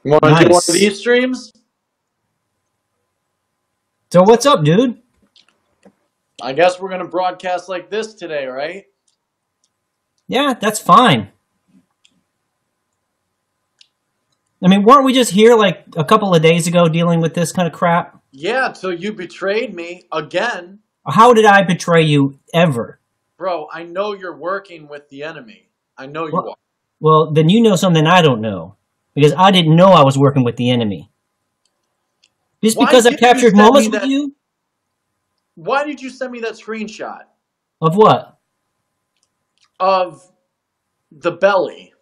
You want to do one of Nice. these streams? So what's up, dude? I guess we're going to broadcast like this today, right? Yeah, that's fine. I mean, weren't we just here like a couple of days ago dealing with this kind of crap? Yeah, so you betrayed me again. How did I betray you ever? Bro, I know you're working with the enemy. I know you Well, are. well, then you know something I don't know. Because I didn't know I was working with the enemy. Just Why because I've did you captured send me moments with that? you? Why did you send me that screenshot Of what? of the belly?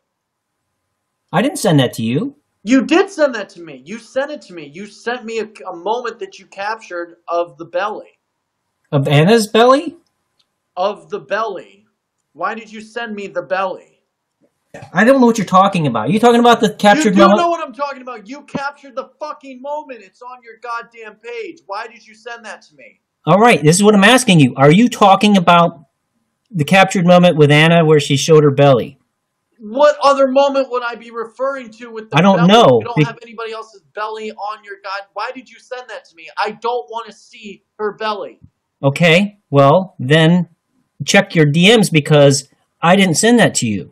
I didn't send that to you. You did send that to me. You sent it to me. You sent me a moment that you captured of the belly. Of Anna's belly? Of the belly. Why did you send me the belly? I don't know what you're talking about. You talking about the You captured do moment? know what I'm talking about. You captured the fucking moment. It's on your goddamn page. Why did you send that to me? All right, this is what I'm asking you. Are you talking about the captured moment with Anna where she showed her belly? What other moment would I be referring to with the I don't belly? know. You don't have anybody else's belly on your god. Why did you send that to me? I don't want to see her belly. Okay, well, then check your DMs because I didn't send that to you.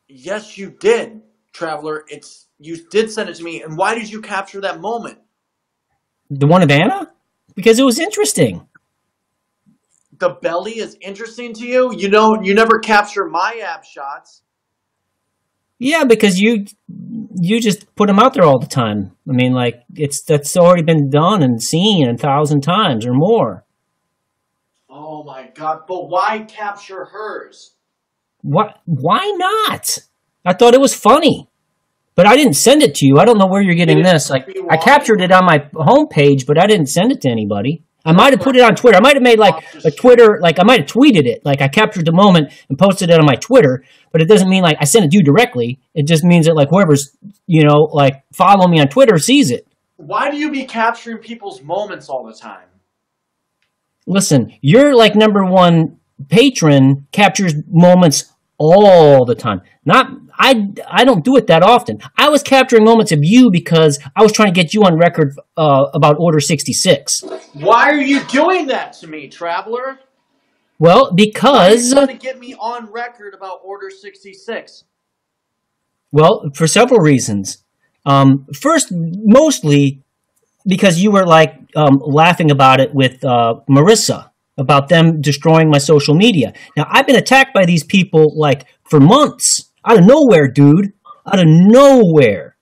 Yes, you did, Traveler. You did send it to me. And why did you capture that moment? The one of Anna? Because it was interesting. The belly is interesting to you? You never capture my ab shots. Yeah, because you just put them out there all the time. I mean, like that's already been done and seen 1,000 times or more. Oh my god, but why capture hers? What? Why not? I thought it was funny, but I didn't send it to you. I don't know where you're getting this. Like, I captured it on my homepage, but I didn't send it to anybody. I might have put it on Twitter. I might have made like a Twitter, like I might have tweeted it. Like I captured the moment and posted it on my Twitter, but it doesn't mean like I sent it to you directly. It just means that like whoever's, like follow me on Twitter sees it. Why do you be capturing people's moments all the time? Listen, your like number one patron captures moments all the time. I don't do it that often. I was capturing moments of you because I was trying to get you on record about Order 66. Why are you doing that to me, Traveler? Well, because... Why are you trying to get me on record about Order 66? Well, for several reasons. First, mostly because you were like laughing about it with Marissa, about them destroying my social media. Now, I've been attacked by these people like for months. Out of nowhere, dude. Out of nowhere.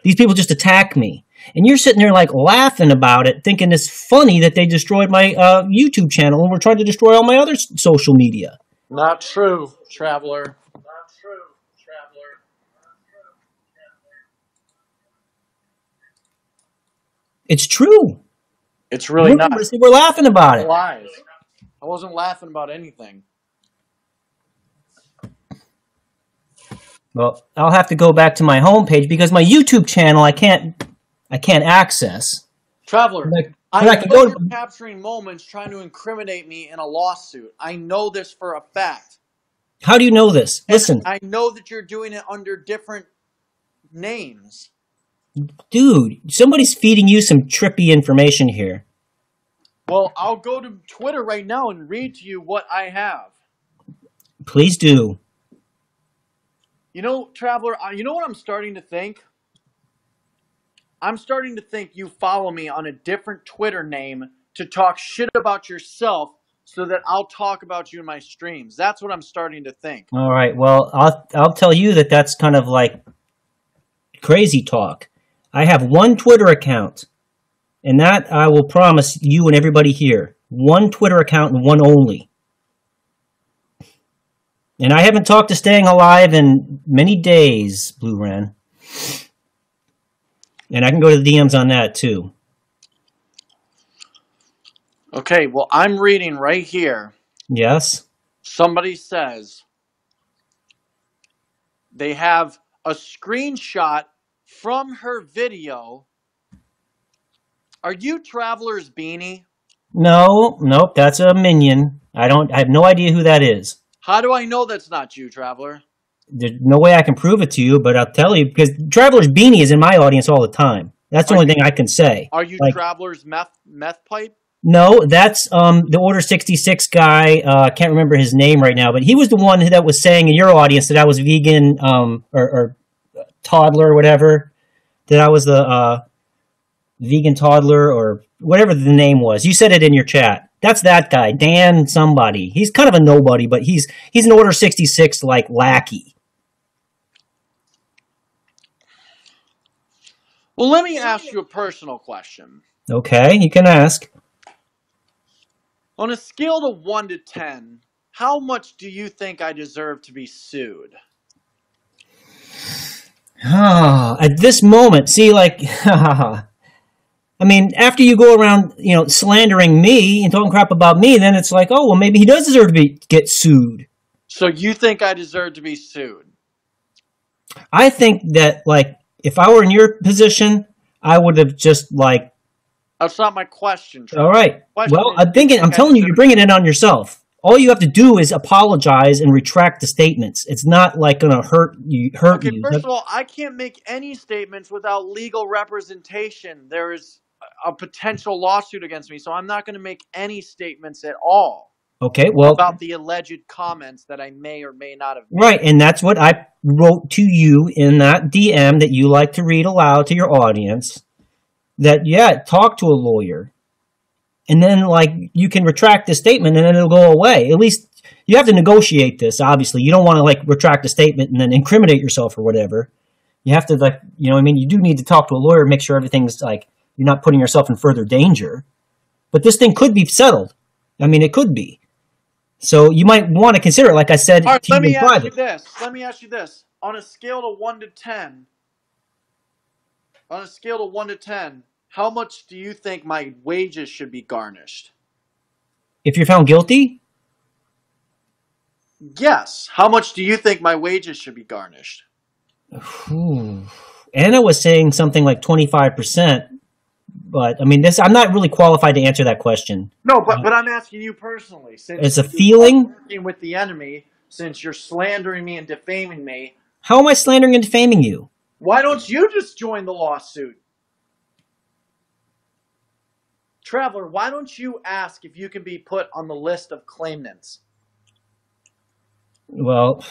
These people just attack me. And you're sitting there like laughing about it, thinking it's funny that they destroyed my YouTube channel and were trying to destroy all my other social media. Not true, Traveler. Not true, Traveler. It's true. It's really not. We're laughing about it. Lies. I wasn't laughing about anything. Well, I'll have to go back to my homepage because my YouTube channel I can't access. Traveler, I can go you're capturing moments trying to incriminate me in a lawsuit. I know this for a fact. How do you know this? Listen. I know that you're doing it under different names. Dude, somebody's feeding you some trippy information here. Well, I'll go to Twitter right now and read to you what I have. Please do. You know, Traveler, you know what I'm starting to think? I'm starting to think you follow me on a different Twitter name to talk shit about yourself so that I'll talk about you in my streams. That's what I'm starting to think. All right, well, I'll tell you that that's kind of like crazy talk. I have one Twitter account, and that I will promise you and everybody here. One Twitter account and one only. And I haven't talked to Staying Alive in many days, Blue Ren. And I can go to the DMs on that, too. Okay, well, I'm reading right here. Yes? Somebody says they have a screenshot from her video. Are you Traveler's Beanie? No, nope, that's a minion. I have no idea who that is. How do I know that's not you, Traveler? there's no way I can prove it to you, but I'll tell you because Traveler's Beanie is in my audience all the time. That's the only thing I can say. Are you Like, Traveler's meth pipe? no, that's the Order 66 guy. I can't remember his name right now, but he was the one that was saying in your audience that I was vegan or toddler or whatever. That I was the vegan toddler or whatever the name was. You said it in your chat. That's that guy, Dan somebody. He's kind of a nobody, but he's an Order 66 like lackey. Well, let me ask you a personal question. Okay, you can ask. On a scale of 1 to 10, how much do you think I deserve to be sued? At this moment, see, like, I mean, after you go around, slandering me and talking crap about me, then it's like, oh, well, maybe he does deserve to get sued. So you think I deserve to be sued? I think that, like, if I were in your position, I would have just, like... That's not my question, Trevor. All right. Well, I'm telling you, you're bringing it on yourself. All you have to do is apologize and retract the statements. It's not, like, going to hurt you. Okay, first of all, I can't make any statements without legal representation. There is a potential lawsuit against me, so I'm not going to make any statements at all. Okay, well... about the alleged comments that I may or may not have made. Right, and that's what I wrote to you in that DM that you like to read aloud to your audience. That, yeah, talk to a lawyer. And then, like, you can retract the statement and then it'll go away. At least, you have to negotiate this, obviously. You don't want to, like, retract the statement and then incriminate yourself or whatever. You have to, like, you do need to talk to a lawyer, make sure everything's, like, you're not putting yourself in further danger. But this thing could be settled. I mean, it could be. So you might want to consider it, like I said. All right, let me ask you this. On a scale of 1 to 10, how much do you think my wages should be garnished? If you're found guilty? Yes. How much do you think my wages should be garnished? Anna was saying something like 25%. But, I mean, I'm not really qualified to answer that question. No, but I'm asking you personally. Since it's a feeling? Working with the enemy, since you're slandering me and defaming me. How am I slandering and defaming you? Why don't you just join the lawsuit? Traveler, why don't you ask if you can be put on the list of claimants? Well...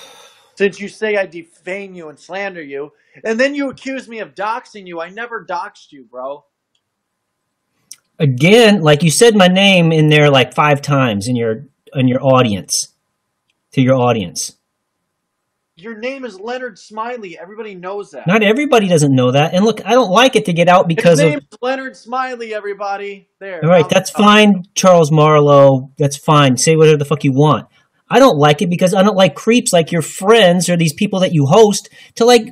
Since you say I defame you and slander you, and then you accuse me of doxing you. I never doxed you, bro. Again, like you said my name in there like 5 times in your audience, to your audience. Your name is Leonard Smiley. Everybody knows that. Not everybody doesn't know that. And look, I don't like it to get out because his name is Leonard Smiley, everybody. There. All right, that's fine, Charles Marlowe. That's fine. Say whatever the fuck you want. I don't like it because I don't like creeps like your friends or these people that you host to, like,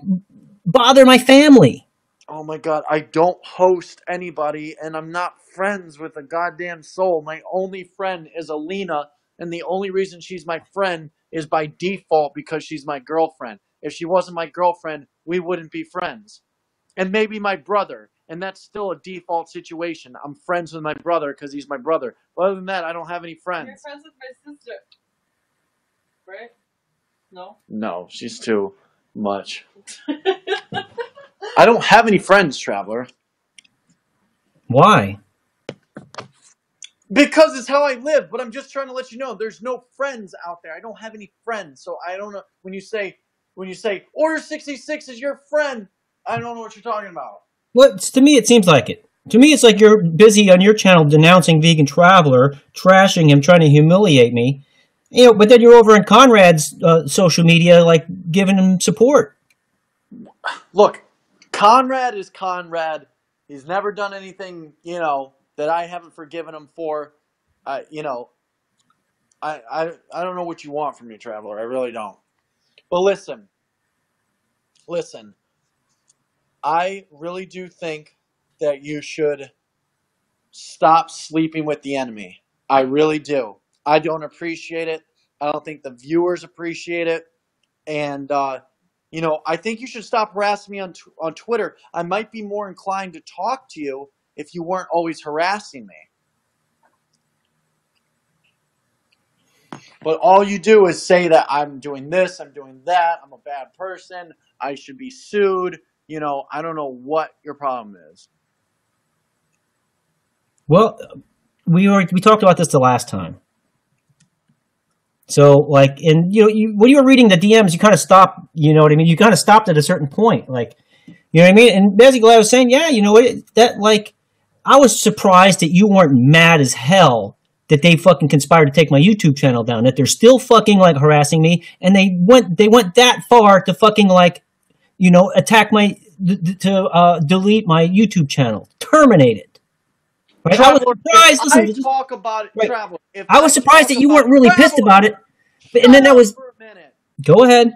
bother my family. Oh my God, I don't host anybody, and I'm not friends with a goddamn soul. My only friend is Alina, and the only reason she's my friend is by default because she's my girlfriend. If she wasn't my girlfriend, we wouldn't be friends. And maybe my brother, and that's still a default situation. I'm friends with my brother because he's my brother. But other than that, I don't have any friends. You're friends with my sister, right? No? No, she's too much. I don't have any friends, Traveler. Why? Because it's how I live, but I'm just trying to let you know there's no friends out there. I don't have any friends, so I don't know when you say Order 66 is your friend, I don't know what you're talking about. Well, to me it seems like it. To me it's like you're busy on your channel denouncing Vegan Traveler, trashing him, trying to humiliate me. But then you're over in Conrad's social media, like, giving him support. Look, Conrad is Conrad. He's never done anything, that I haven't forgiven him for. I don't know what you want from me, Traveler. I really don't. But listen. I really do think that you should stop sleeping with the enemy. I really do. I don't appreciate it. I don't think the viewers appreciate it. And, I think you should stop harassing me on Twitter. I might be more inclined to talk to you if you weren't always harassing me. But all you do is say that I'm doing this, I'm doing that, I'm a bad person, I should be sued. You know, I don't know what your problem is. Well, we talked about this the last time. So, like, and when you were reading the DMs, you kind of stopped. You know what I mean? You kind of stopped at a certain point, like, you know what I mean? And basically, I was saying, yeah, you know what? I was surprised that you weren't mad as hell that they fucking conspired to take my YouTube channel down. That they're still fucking like harassing me, and they went that far to fucking like, attack delete my YouTube channel, terminate it. Right? Traveler, I was surprised. I talk about it, right. Traveler. I was surprised that you weren't really pissed about it. And then that was. For a minute. Go ahead.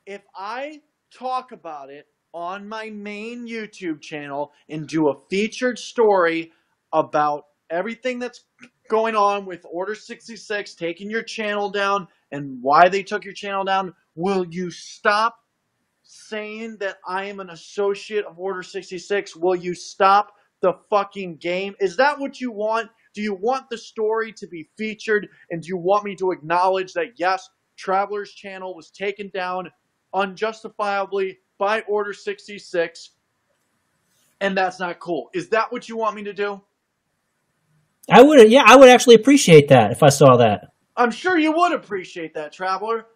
If I talk about it on my main YouTube channel and do a featured story about everything that's going on with Order 66 taking your channel down and why they took your channel down, will you stop saying that I am an associate of Order 66? Will you stop the fucking game? Is that what you want? Do you want the story to be featured, and do you want me to acknowledge that yes, Traveler's channel was taken down unjustifiably by Order 66, and that's not cool? Is that what you want me to do? I would actually appreciate that if I saw that. I'm sure you would appreciate that, Traveler.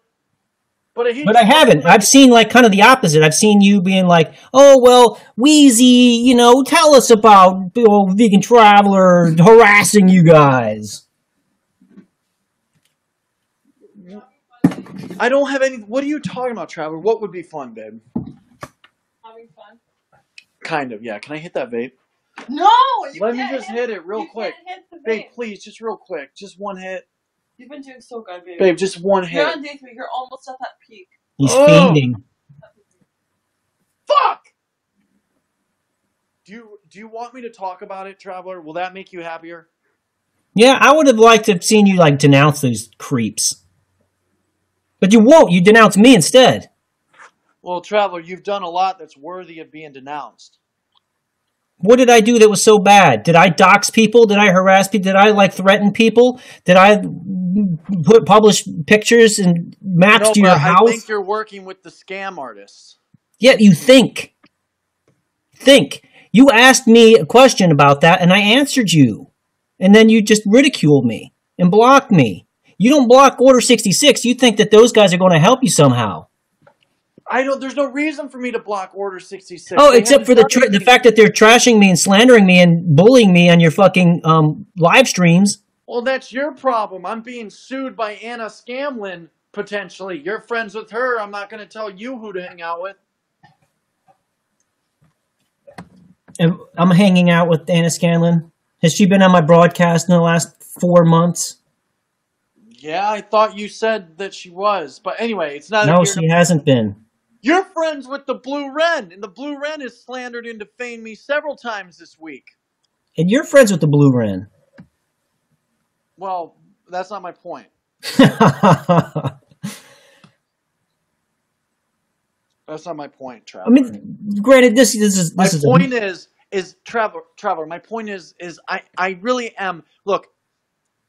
But I haven't. I've seen like kind of the opposite. I've seen you being like, "Oh well, Wheezy, tell us about Vegan Traveler harassing you guys." I don't have any. What are you talking about, Traveler? What would be fun, babe? Having fun. Kind of, yeah. Can I hit that vape? No, Let me just hit it real quick. Can't hit the vape. Babe, please, just real quick. Just one hit. You've been doing so good, babe. Babe, just one hit. You're on day 3. You're almost at that peak. He's fiending. Fuck! Do you want me to talk about it, Traveler? Will that make you happier? Yeah, I would have liked to have seen you like denounce those creeps. But you won't. You denounce me instead. Well, Traveler, you've done a lot that's worthy of being denounced. What did I do that was so bad? Did I dox people? Did I harass people? Did I threaten people? Did I publish pictures and maps to your house? I think you're working with the scam artists. Yeah, you think. You asked me a question about that, and I answered you. And then you just ridiculed me and blocked me. You don't block Order 66. You think that those guys are going to help you somehow. There's no reason for me to block Order 66. Oh, except for the fact that they're trashing me and slandering me and bullying me on your fucking live streams. Well, that's your problem. I'm being sued by Anna Scanlon, potentially. You're friends with her. I'm not going to tell you who to hang out with. And I'm hanging out with Anna Scanlon. Has she been on my broadcast in the last 4 months? Yeah, I thought you said that she was. But anyway, it's not... No, she hasn't been. You're friends with the Blue Wren, and the Blue Wren has slandered and defamed me several times this week. And you're friends with the Blue Wren. Well, that's not my point. That's not my point, Traveler. I mean, granted, this is my point is Traveler. My point is I really am. Look,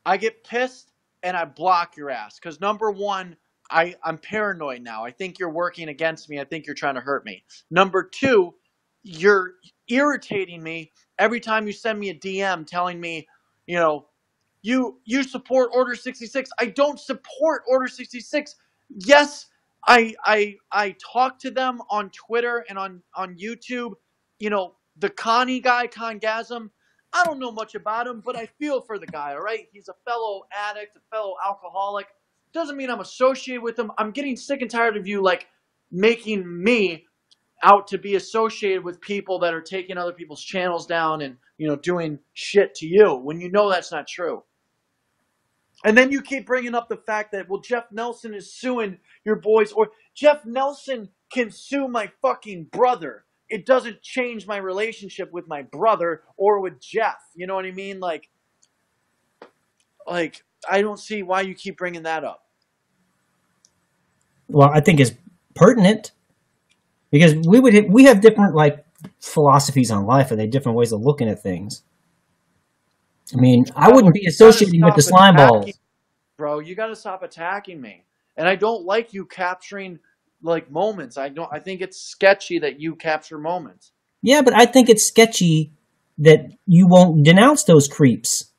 I get pissed and I block your ass because number one, I'm paranoid now. I think you're working against me. I think you're trying to hurt me. Number two, you're irritating me every time you send me a DM telling me, you support Order 66. I don't support Order 66. Yes, I talk to them on Twitter and on YouTube. The Connie guy, Congasm, I don't know much about him, but I feel for the guy, all right? He's a fellow addict, a fellow alcoholic. Doesn't mean I'm associated with him. I'm getting sick and tired of you, making me out to be associated with people that are taking other people's channels down and, doing shit to you when you know that's not true. And then you keep bringing up the fact that, well, Jeff Nelson is suing your boys. Or Jeff Nelson can sue my fucking brother. It doesn't change my relationship with my brother or with Jeff. You know what I mean? I don't see why you keep bringing that up. Well, I think it's pertinent because we have different philosophies on life, and they different ways of looking at things. I mean, I wouldn't be associating with the slime balls. bro, you got to stop attacking me. And I don't like you capturing like moments. I think it's sketchy that you capture moments. Yeah, but I think it's sketchy that you won't denounce those creeps.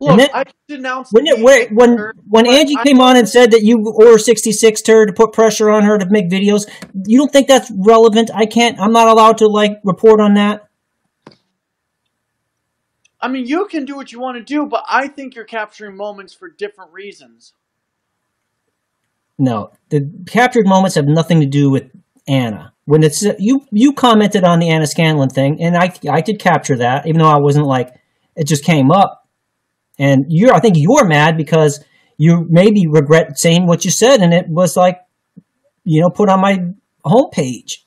And Look, then I denounced when the when Angie came on and said that you ordered 66 her to put pressure on her to make videos, you don't think that's relevant? I'm not allowed to like report on that. I mean, you can do what you want to do, but I think you're capturing moments for different reasons. No, the captured moments have nothing to do with Anna. When it's you commented on the Anna Scanlon thing, and I did capture that, even though I wasn't like it just came up, and I think you're mad because you maybe regret saying what you said, and it was like, put on my homepage.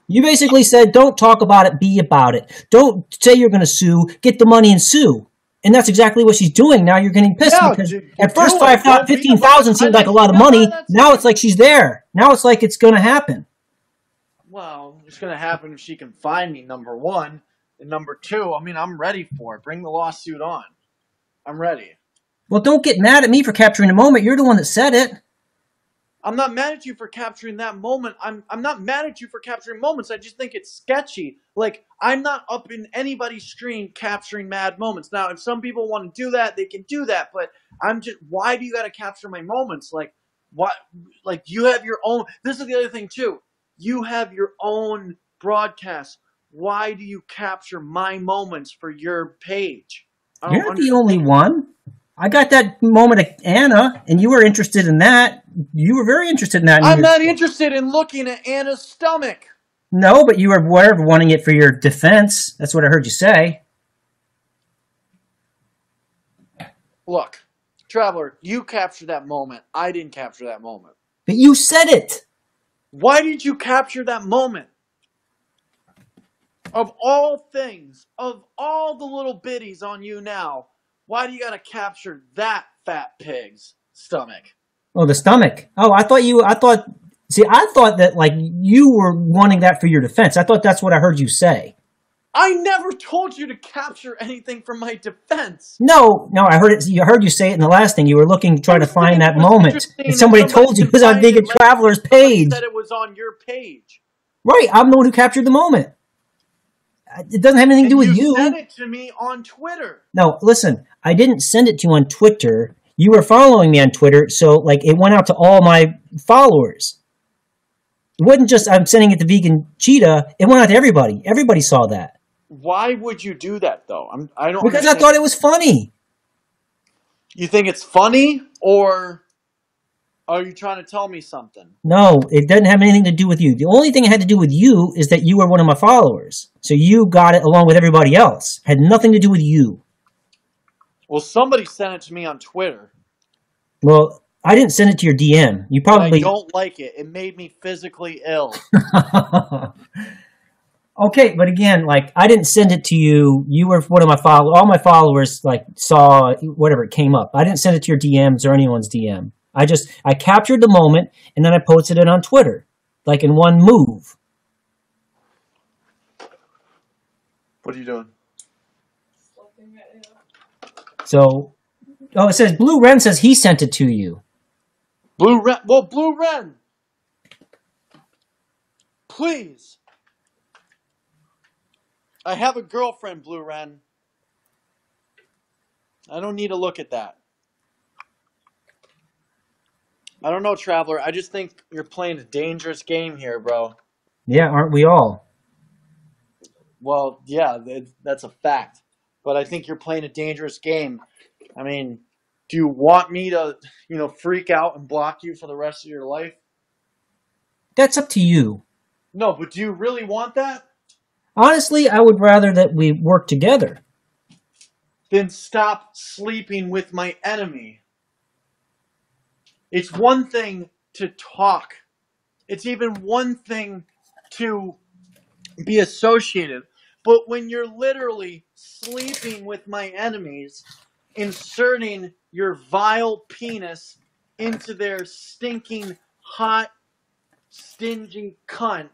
You basically said, "Don't talk about it, be about it. Don't say you're going to sue. Get the money and sue." And that's exactly what she's doing. Now you're getting pissed because at first 15,000 seemed like a lot of money. Now it's like she's there. Now it's like it's going to happen. Well, it's going to happen if she can find me, number one. And number two, I mean, I'm ready for it. Bring the lawsuit on. I'm ready. Well, don't get mad at me for capturing the moment. You're the one that said it. I'm not mad at you for capturing that moment. I'm not mad at you for capturing moments. I just think it's sketchy. Like, I'm not up in anybody's stream capturing mad moments. Now, if some people want to do that, they can do that. But why do you got to capture my moments? Like, what? Like, you have your own. This is the other thing, too. You have your own broadcast. Why do you capture my moments for your page? You're not the only one. I got that moment of Anna, and you were interested in that. You were very interested in that. I'm not interested in looking at Anna's stomach. No, but you were wanting it for your defense. That's what I heard you say. Look, Traveler, you captured that moment. I didn't capture that moment. But you said it. Why did you capture that moment? Of all things, of all the little biddies on you now, why do you got to capture that fat pig's stomach? Oh, the stomach. Oh, I thought that like you were wanting that for your defense. I thought that's what I heard you say. I never told you to capture anything for my defense. No, I heard it. You heard you say it in the last thing. You were looking, trying to find that moment. And somebody told you it was on Vegan Traveler's page. Said it was on your page. Right, I'm the one who captured the moment. It doesn't have anything to do with you. You sent it to me on Twitter. No, listen, I didn't send it to you on Twitter. You were following me on Twitter, so like it went out to all my followers. It wasn't just I'm sending it to Vegan Cheetah. It went out to everybody. Everybody saw that. Why would you do that, though? I don't. Because I thought it was funny. You think it's funny, or are you trying to tell me something? No, it doesn't have anything to do with you. The only thing it had to do with you is that you were one of my followers. So you got it along with everybody else. It had nothing to do with you. Well, somebody sent it to me on Twitter. Well, I didn't send it to your DM. You probably... I don't like it. It made me physically ill. Okay, but again, like, I didn't send it to you. You were one of my followers. All my followers, like, saw whatever it came up. I didn't send it to your DMs or anyone's DM. I captured the moment, and then I posted it on Twitter, like in one move. What are you doing? So, it says, Blue Ren says he sent it to you. Blue Ren, please. I have a girlfriend, Blue Ren. I don't need to look at that. I don't know, Traveler. I just think you're playing a dangerous game here, bro. Yeah, aren't we all? Well, yeah, that's a fact. But I think you're playing a dangerous game. I mean, do you want me to, freak out and block you for the rest of your life? That's up to you. No, but do you really want that? Honestly, I would rather that we work together. Then stop sleeping with my enemy. It's one thing to talk. It's even one thing to be associated. But when you're literally sleeping with my enemies, inserting your vile penis into their stinking, hot, stinging cunt,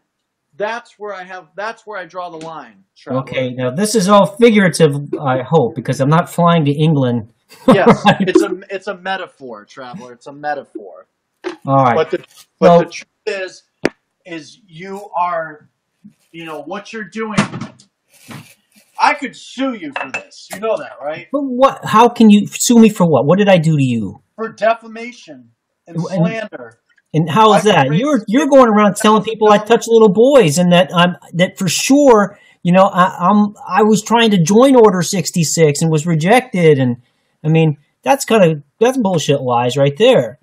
That's where I draw the line, Traveler. Okay, now this is all figurative, I hope, because I'm not flying to England. Yes, it's a metaphor, Traveler. It's a metaphor. All right. But the truth is you are, what you're doing. I could sue you for this. You know that, right? But what? How can you sue me for what? What did I do to you? For defamation and slander. And how is that? You're going around telling people I touch little boys, and that for sure. I was trying to join Order 66 and was rejected, and I mean that's bullshit lies right there.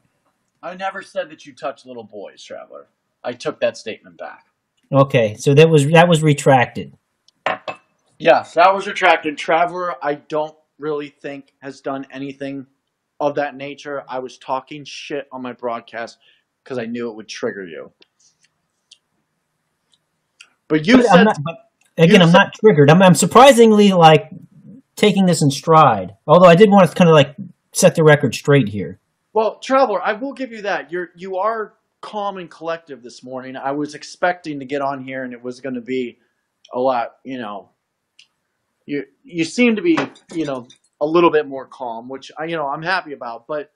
I never said that you touch little boys, Traveler. I took that statement back. Okay, so that was retracted. Yes, that was retracted. Traveler, I don't really think has done anything of that nature. I was talking shit on my broadcast because I knew it would trigger you. But you said... I'm not triggered. I'm surprisingly, taking this in stride. Although I did want to kind of, set the record straight here. Well, Traveler, I will give you that. You are calm and collective this morning. I was expecting to get on here and it was going to be a lot, You seem to be, a little bit more calm, which, I'm happy about. But,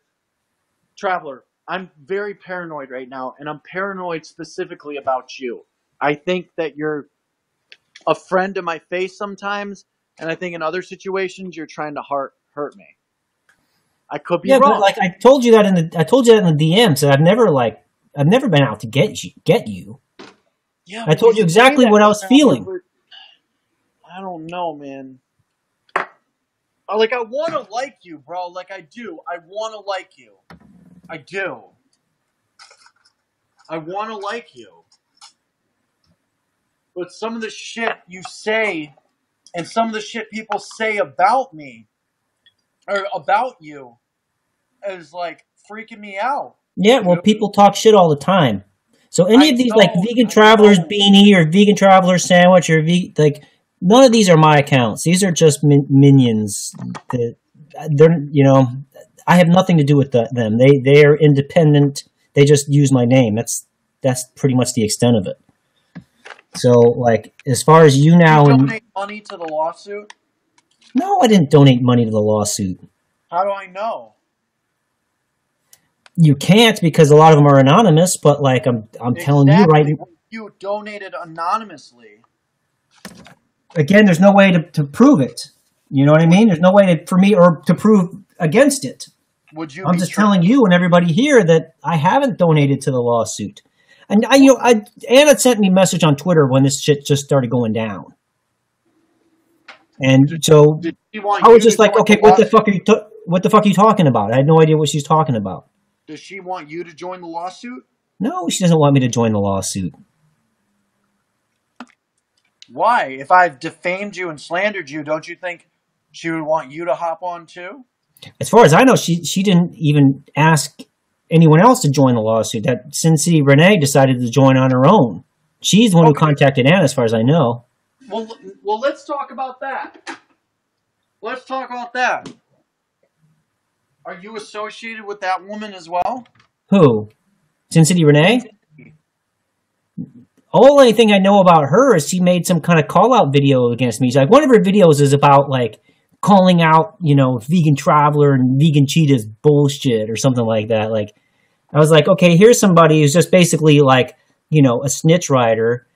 Traveler, I'm very paranoid right now, and I'm paranoid specifically about you. I think that you're a friend to my face sometimes, and I think in other situations you're trying to hurt me. I could be wrong. But I told you that in the DMs, and I've never been out to get you. Yeah, I told you exactly what I was feeling. I don't know, man. I want to like you, bro. I do. I want to like you. I do. I want to like you. But some of the shit you say and some of the shit people say about me or about you is freaking me out. Yeah, well, people talk shit all the time. So any of these vegan travelers beanie or vegan traveler sandwich or none of these are my accounts. These are just minions. I have nothing to do with them. They are independent. They just use my name. That's pretty much the extent of it. So, as far as you now... Did you donate money to the lawsuit? No, I didn't donate money to the lawsuit. How do I know? You can't because a lot of them are anonymous, but, I'm telling you right... You donated anonymously. Again, there's no way to prove it. You know what I mean? There's no way for me or to prove against it. I'm just telling you and everybody here that I haven't donated to the lawsuit. And Anna sent me a message on Twitter when this shit just started going down. And so I was just okay, what the fuck are you talking about? I had no idea what she's talking about. Does she want you to join the lawsuit? No, she doesn't want me to join the lawsuit. Why? If I've defamed you and slandered you, don't you think she would want you to hop on too? As far as I know, she didn't even ask anyone else to join the lawsuit. That Cincy Renee decided to join on her own. She's the one who contacted Anna, as far as I know. Well, let's talk about that. Let's talk about that. Are you associated with that woman as well? Who? Cincy Renee? Only thing I know about her is she made some kind of call-out video against me. She's one of her videos is about, calling out, vegan traveler and vegan cheetah's bullshit or something like that. I was okay, here's somebody who's just basically a snitch rider,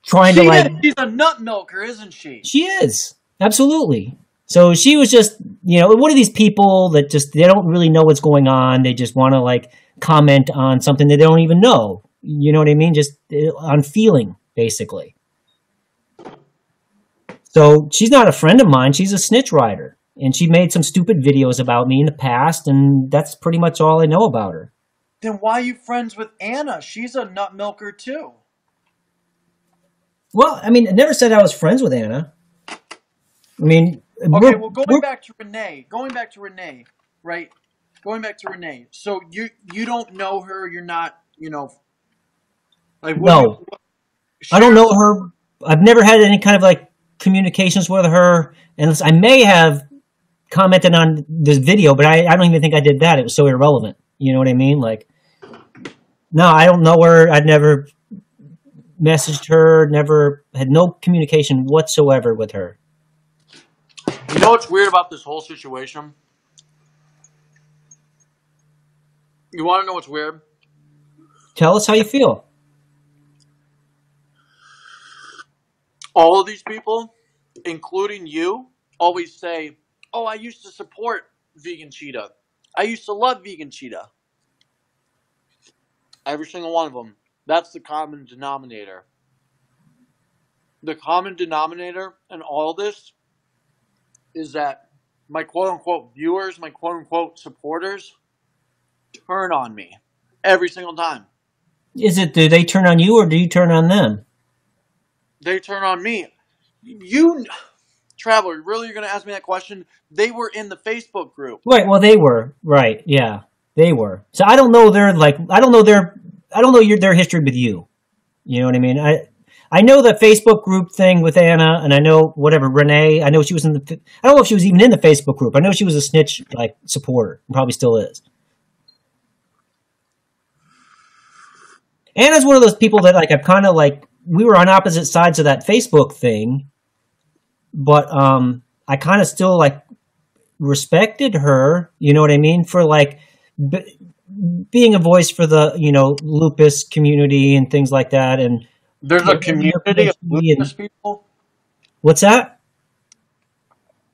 trying to she's a nut milker, isn't she? She is. Absolutely. So she was just, one of these people that they don't really know what's going on. They just want to comment on something that they don't even know. You know what I mean? Just on feeling, basically. So she's not a friend of mine. She's a snitch rider. And she made some stupid videos about me in the past, and that's pretty much all I know about her. Then why are you friends with Anna? She's a nut milker, too. Well, I never said I was friends with Anna. Okay, well, going back to Renee, right? Going back to Renee. So you don't know her, you're not, No. I don't know her. I've never had any kind of communications with her, and I may have commented on this video, but I don't even think I did that. It was so irrelevant. You know what I mean? No, I don't know her. I've never messaged her, never had no communication whatsoever with her. You know what's weird about this whole situation? You want to know what's weird? Tell us how you feel. All of these people, including you, always say, oh, I used to support vegan Cheetah. I used to love vegan Cheetah. Every single one of them. That's the common denominator. The common denominator in all this is that my quote-unquote viewers, my quote-unquote supporters, turn on me every single time. Is it, do they turn on you or do you turn on them? They turn on me. You, Traveler, really you're going to ask me that question? They were in the Facebook group. Right, well they were. Right, yeah. They were. So I don't know their their history with you. You know what I mean? I know the Facebook group thing with Anna, and I know whatever Renee. I know she was in the. I don't know if she was even in the Facebook group. I know she was a snitch like supporter, and probably still is. Anna's one of those people that like I've kind of like we were on opposite sides of that Facebook thing, but I kind of still like respected her. You know what I mean? For like being a voice for the lupus community and things like that, and there's a community of lupus people. What's that?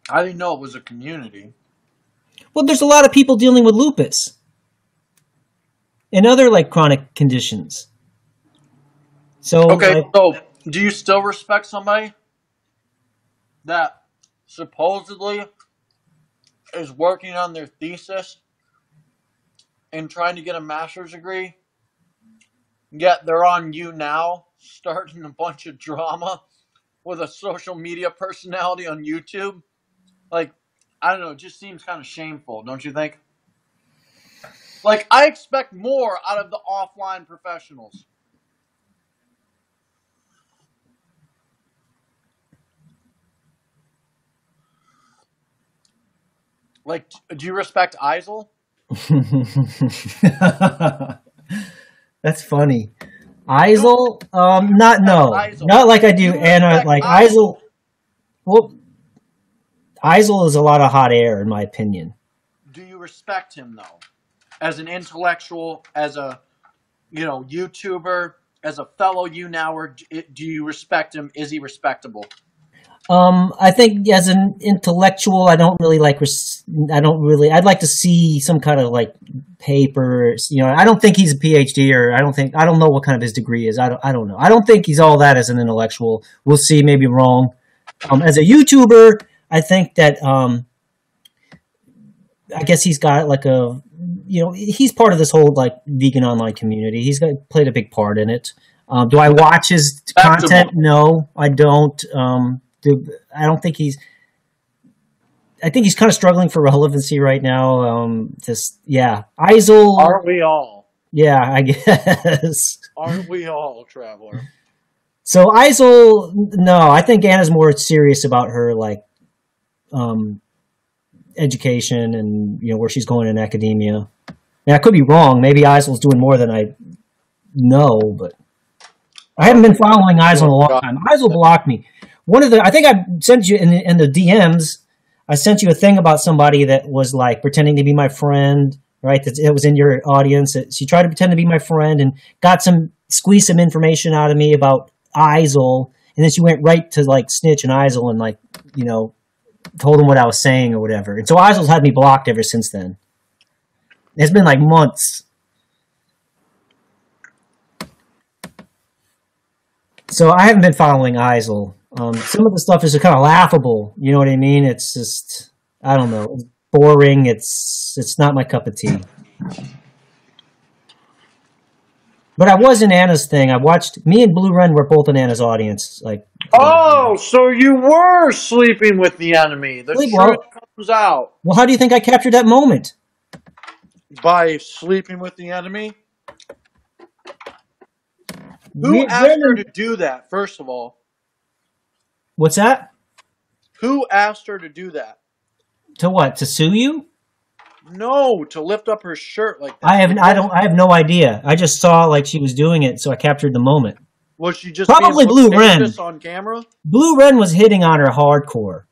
I didn't know it was a community. Well, there's a lot of people dealing with lupus and other like chronic conditions. So okay, so do you still respect somebody that supposedly is working on their thesis and trying to get a master's degree, yet they're on You Now, starting a bunch of drama with a social media personality on YouTube? Like, I don't know, it just seems kind of shameful, don't you think? Like, I expect more out of the offline professionals. Like, do you respect Eisel? That's funny. Eisel? Not like I do Anna. Like Eisel. Well, Eisel is a lot of hot air, in my opinion. Do you respect him though, as an intellectual, as a YouTuber, as a fellow YouNower? Do you respect him? Is he respectable? I think as an intellectual, I don't really like. I'd like to see some kind of like papers. I don't think he's a PhD, or I don't know what kind of his degree is. I don't know. I don't think he's all that as an intellectual. We'll see. Maybe I'm wrong. As a YouTuber, I think that I guess he's got like a he's part of this whole like vegan online community. He's played a big part in it. Do I watch his content? No, I don't. I don't think I think he's kind of struggling for relevancy right now. Eisel. Aren't we all? Yeah, I guess. Aren't we all, Traveler? So Eisel, no, I think Anna's more serious about her like education and where she's going in academia. Now I could be wrong. Maybe Eisel's doing more than I know, but I haven't been following Eisel in a long time. Eisel blocked me. I think I sent you in the DMs. I sent you a thing about somebody that was like pretending to be my friend, right? That was in your audience. She tried to pretend to be my friend and squeezed some information out of me about Eisel, and then she went right to like snitch and Eisel and like told him what I was saying or whatever. And so Eisel's had me blocked ever since then. It's been like months. So I haven't been following Eisel. Some of the stuff is kind of laughable. You know what I mean? It's just, I don't know. It's boring. It's not my cup of tea. But I was in Anna's thing. Me and Blue Ren were both in Anna's audience. So you were sleeping with the enemy. The truth comes out. Well, how do you think I captured that moment? By sleeping with the enemy? Who asked her to do that, first of all? What's that? Who asked her to do that? To what? To sue you? No, to lift up her shirt like that. I have no idea. I just saw like she was doing it, so I captured the moment. Was she just Probably being Blue Ren. flirtatious on camera? Probably Blue Ren. On camera? Blue Ren was hitting on her hardcore.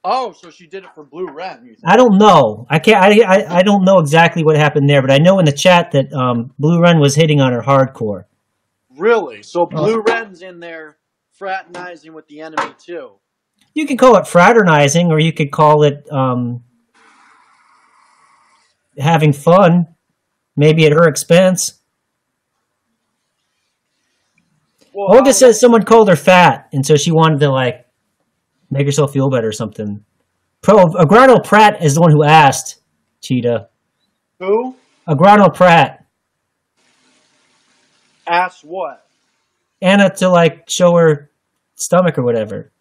Oh, so she did it for Blue Ren. You think? I don't know. I can't. I don't know exactly what happened there, but I know in the chat that Blue Ren was hitting on her hardcore. Really? So Blue Ren's in there fraternizing with the enemy too. You could call it fraternizing, or you could call it having fun, maybe at her expense. Well, Olga says someone called her fat, and so she wanted to like make herself feel better or something. Agrano Pratt is the one who asked, Cheetah. Who? Agrano Pratt. Asked what? Anna to like show her stomach or whatever.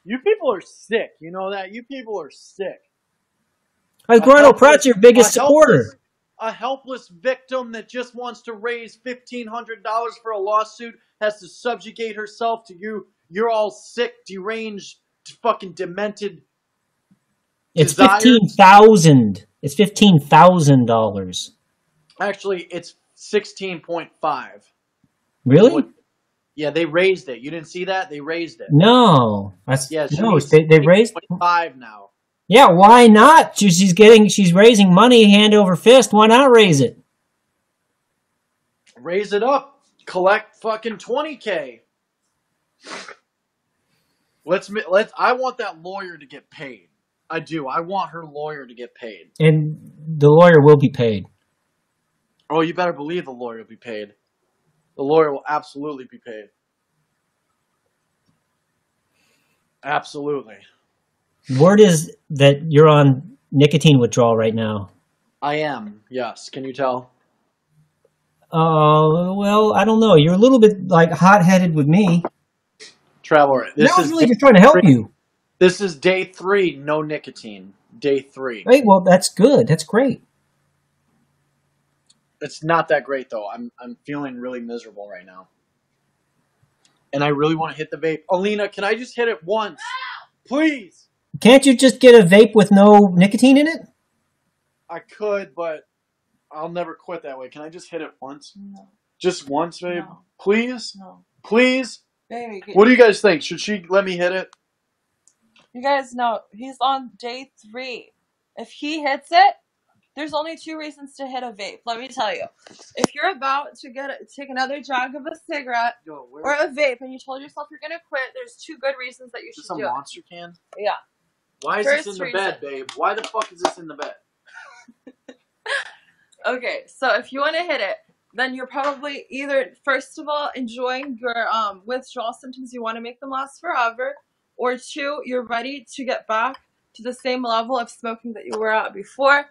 You people are sick. You know that? You people are sick. Agrano Pratt's your biggest supporter. A helpless victim that just wants to raise $1,500 for a lawsuit has to subjugate herself to you. You're all sick, deranged, fucking demented. It's $15,000. It's $15,000. Actually, it's 16.5. Really? Yeah, they raised it. You didn't see that? They raised it. No. Yeah, no, they raised 5 now. Yeah, why not? She's raising money hand over fist. Why not raise it? Raise it up. Collect fucking $20K. I want that lawyer to get paid. I do. I want her lawyer to get paid. And the lawyer will be paid. Oh, you better believe the lawyer will be paid. The lawyer will absolutely be paid. Absolutely. Word is that you're on nicotine withdrawal right now. I am, yes. Can you tell? Well, I don't know. You're a little bit like hot-headed with me. Traveler, I was really just trying to help you. This is day 3, no nicotine. Day 3. Hey, well, that's good. That's great. It's not that great though. I'm feeling really miserable right now, and I really want to hit the vape. Alina, can I just hit it once, please? Can't you just get a vape with no nicotine in it? I could, but I'll never quit that way. Can I just hit it once? No. Just once, babe? No. Please? No. Please? Baby, what do you guys think? Should she let me hit it? You guys know, he's on day 3. If he hits it, there's only 2 reasons to hit a vape. Let me tell you. If you're about to take another jog of a cigarette or a vape and you told yourself you're going to quit, there's 2 good reasons that you should do it. Is this a monster can? Yeah. Why is this in the bed, babe? Why the fuck is this in the bed? Okay, so if you want to hit it, then you're probably either, first of all, enjoying your withdrawal symptoms. You want to make them last forever. Or 2, you're ready to get back to the same level of smoking that you were at before.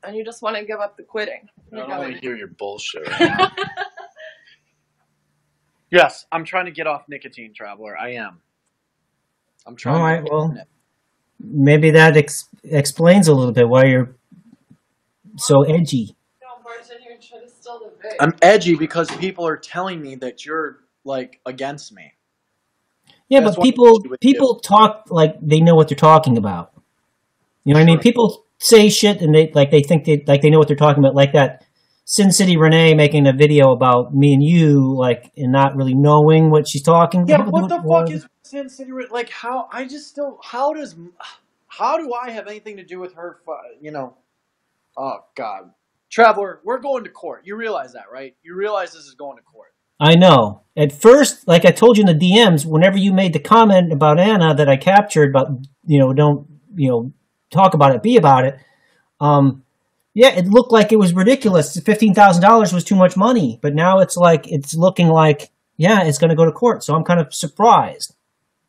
And you just want to give up the quitting. I don't want to hear your bullshit right now. Yes, I'm trying to get off nicotine, Traveler. I am. I'm trying. All right, well, maybe that explains a little bit why you're so edgy. I'm edgy because people are telling me that you're, like, against me. Yeah, but people talk like they know what they're talking about. You know what I mean? People say shit and they think they know what they're talking about, like that Sin City Renee making a video about me and you, like, and not really knowing what she's talking about. Yeah, what the fuck is Sin City Renee? Like, how do I have anything to do with her, you know? Oh, God. Traveler, we're going to court. You realize that, right? You realize this is going to court. I know. At first, like I told you in the DMs, whenever you made the comment about Anna that I captured about, don't, talk about it, be about it. Yeah, it looked like it was ridiculous. $15,000 was too much money, but now it's looking like, yeah, it's going to go to court. So I'm kind of surprised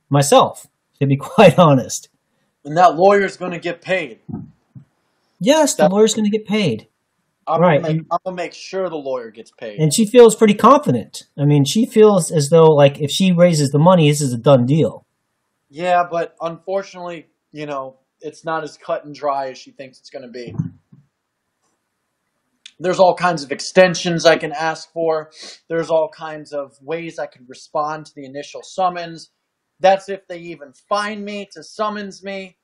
myself, to be quite honest. And that lawyer's going to get paid. Yes, the lawyer's going to get paid. I'm going to make sure the lawyer gets paid. And she feels pretty confident. I mean, she feels as though, like, if she raises the money, this is a done deal. Yeah, but unfortunately, it's not as cut and dry as she thinks it's going to be. There's all kinds of extensions I can ask for. There's all kinds of ways I could respond to the initial summons. That's if they even find me to summons me.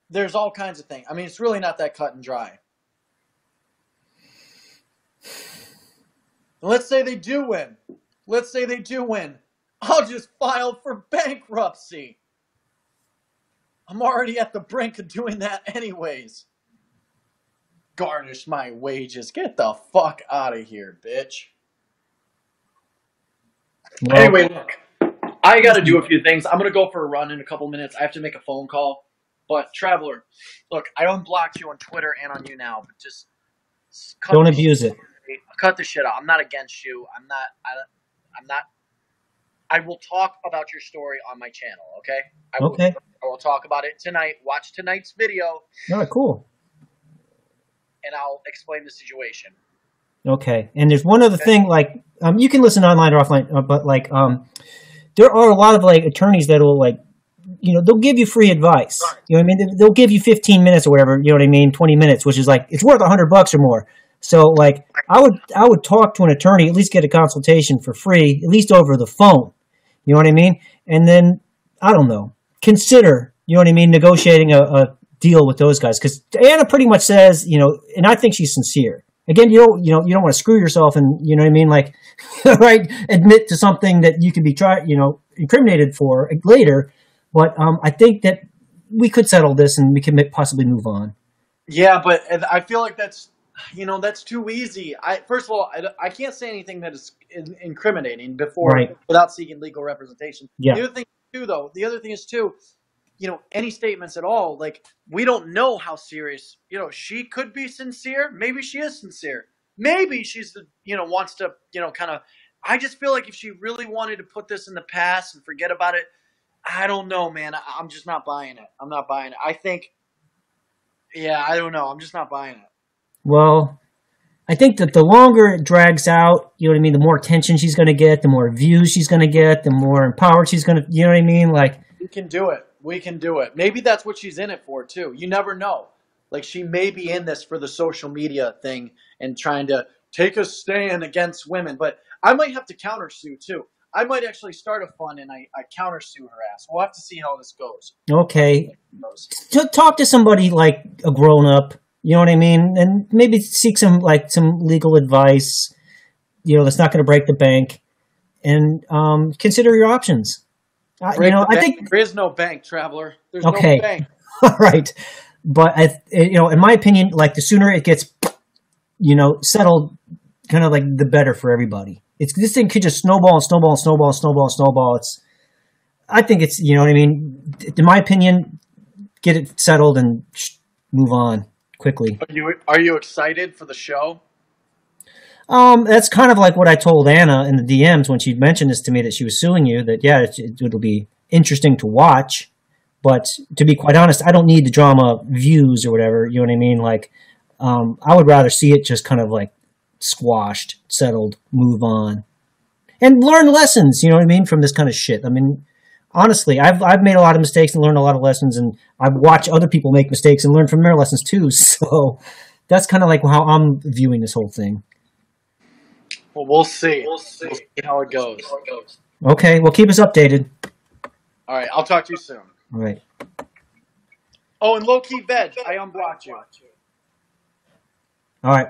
There's all kinds of things. I mean, it's really not that cut and dry. Let's say they do win. Let's say they do win. I'll just file for bankruptcy. I'm already at the brink of doing that anyways. Garnish my wages. Get the fuck out of here, bitch. Well, Anyway, look. I got to do a few things. I'm going to go for a run in a couple minutes. I have to make a phone call. But, Traveler, look, I unblocked you on Twitter and on you now. But just don't abuse it. Cut the shit out. I'm not against you. I'm not. I will talk about your story on my channel, okay? I will talk about it tonight. Watch tonight's video. All right, cool. And I'll explain the situation. Okay. And there's one other thing, like, you can listen online or offline, but, like, there are a lot of, like, attorneys that will, like, you know, they'll give you free advice. You know what I mean? They'll give you 15 minutes or whatever, you know what I mean? 20 minutes, which is, like, it's worth $100 or more. So, like, I would talk to an attorney, at least get a consultation for free, at least over the phone. You know what I mean? And then, I don't know, consider, you know what I mean, negotiating a deal with those guys. Because Anna pretty much says, you know, and I think she's sincere. Again, you don't want to screw yourself and, you know what I mean, like, right, admit to something that you could be incriminated for later. But I think that we could settle this and we can possibly move on. Yeah, but I feel like that's too easy. First of all, I can't say anything that is incriminating without seeking legal representation. Yeah. The other thing is too, you know, any statements at all, like, we don't know how serious, you know, she could be sincere. Maybe she is sincere. Maybe she's wants to, kind of, I just feel like if she really wanted to put this in the past and forget about it, I don't know, man. I'm just not buying it. I'm not buying it. I think, I don't know. I'm just not buying it. Well, I think that the longer it drags out, you know what I mean, the more attention she's going to get, the more views she's going to get, the more empowered she's going to, you know what I mean? Like, we can do it. We can do it. Maybe that's what she's in it for, too. You never know. Like, she may be in this for the social media thing and trying to take a stand against women. But I might have to countersue, too. I might actually start a fund and I countersue her ass. We'll have to see how this goes. Okay. Talk to somebody like a grown-up, you know what I mean? And maybe seek some legal advice, you know, that's not going to break the bank. And consider your options. I think there is no bank, Traveler. There's okay. No bank. All right. But in my opinion, like, the sooner it gets, you know, settled, kind of like the better for everybody. This thing could just snowball and snowball and snowball and snowball and snowball. I think it's, you know what I mean? In my opinion, get it settled and move on quickly. Are you excited for the show? That's kind of like what I told Anna in the DMs when she mentioned this to me, that she was suing you, that, yeah, it'll be interesting to watch. But to be quite honest, I don't need the drama views or whatever. You know what I mean? Like, I would rather see it just kind of like squashed, settled, move on, and learn lessons. You know what I mean, from this kind of shit. I mean, honestly, I've made a lot of mistakes and learned a lot of lessons, and I've watched other people make mistakes and learn from their lessons too. So that's kind of like how I'm viewing this whole thing. Well, we'll see. We'll see how it goes. Okay, well, keep us updated. All right, I'll talk to you soon. All right. Oh, and low-key veg, I unblocked you. All right.